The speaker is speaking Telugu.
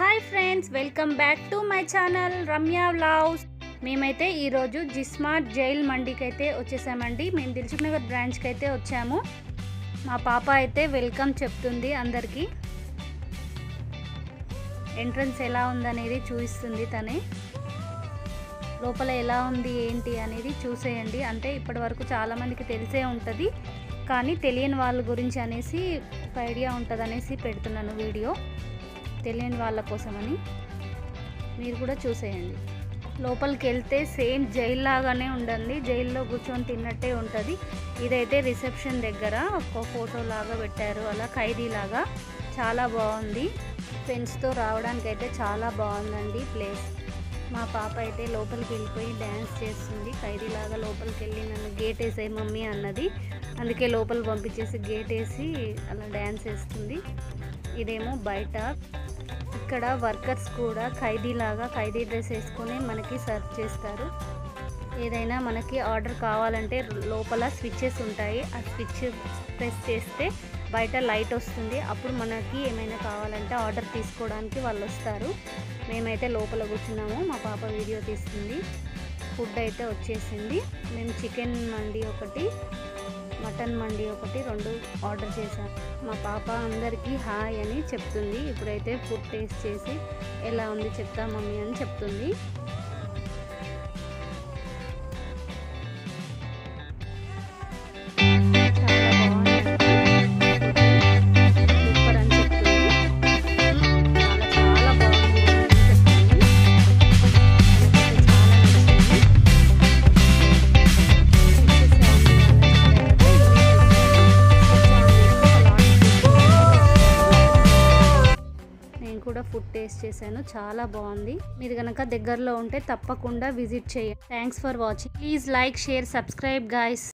Hi friends, welcome back to my channel Ramya vlogs. మేమైతే ఈరోజు జిస్మార్ట్ జైల్ మండీకి అయితే వచ్చేసామండి. మేము దిల్సుఖ్ నగర్ బ్రాంచ్కి అయితే వచ్చాము. మా పాప అయితే వెల్కమ్ చెప్తుంది అందరికీ. ఎంట్రన్స్ ఎలా ఉందనేది చూపిస్తుంది తనే. లోపల ఎలా ఉంది ఏంటి అనేది చూసేయండి. అంటే ఇప్పటి వరకు చాలామందికి తెలిసే ఉంటుంది, కానీ తెలియని వాళ్ళ గురించి అనేసి ఒక ఐడియా ఉంటుంది అనేసి పెడుతున్నాను వీడియో, తెలియని వాళ్ళ కోసమని. మీరు కూడా చూసేయండి. లోపలికి వెళ్తే సేమ్ జైల్ లాగానే ఉంటుంది, జైల్లో కూర్చొని తిన్నట్టే ఉంటుంది. ఇదైతే రిసెప్షన్ దగ్గర ఒక ఫోటో లాగా పెట్టారు, అలా ఖైదీలాగా. చాలా బాగుంది. ఫ్రెండ్స్తో రావడానికి అయితే చాలా బాగుందండి ప్లేస్. మా పాప అయితే లోపలికి వెళ్ళిపోయి డ్యాన్స్ చేస్తుంది ఖైదీలాగా. లోపలికి వెళ్ళి నన్ను గేట్ వేసాయి మమ్మీ అన్నది, అందుకే లోపలికి పంపించేసి గేట్ వేసి అలా డ్యాన్స్ వేస్తుంది. ఇదేమో బయట. ఇక్కడ వర్కర్స్ కూడా ఖైదీలాగా ఖైదీ డ్రెస్ వేసుకొని మనకి సర్వ్ చేస్తారు. ఏదైనా మనకి ఆర్డర్ కావాలంటే లోపల స్విచ్చెస్ ఉంటాయి, ఆ స్విచ్ ప్రెస్ చేస్తే బయట లైట్ వస్తుంది. అప్పుడు మనకి ఏమైనా కావాలంటే ఆర్డర్ తీసుకోవడానికి వాళ్ళు వస్తారు. మేమైతే లోపల కూర్చున్నాము, మా పాప వీడియో తీస్తుంది. ఫుడ్ అయితే వచ్చేసింది. మేము చికెన్ మండి ఒకటి, మటన్ మండి ఒకటి, 2 ఆర్డర్ చేశాను. మా పాప అందరికీ హాయ్ అని చెప్తుంది. ఇప్పుడైతే ఫుడ్ టేస్ట్ చేసి ఎలా ఉంది చెప్తా మమ్మీ అని చెప్తుంది. కూడా ఫుడ్ టేస్ట్ చేశాను, చాలా బాగుంది. మీరు కనుక దగ్గరలో ఉంటే తప్పకుండా విజిట్ చేయండి. Thanks for watching. Please like, share, subscribe guys.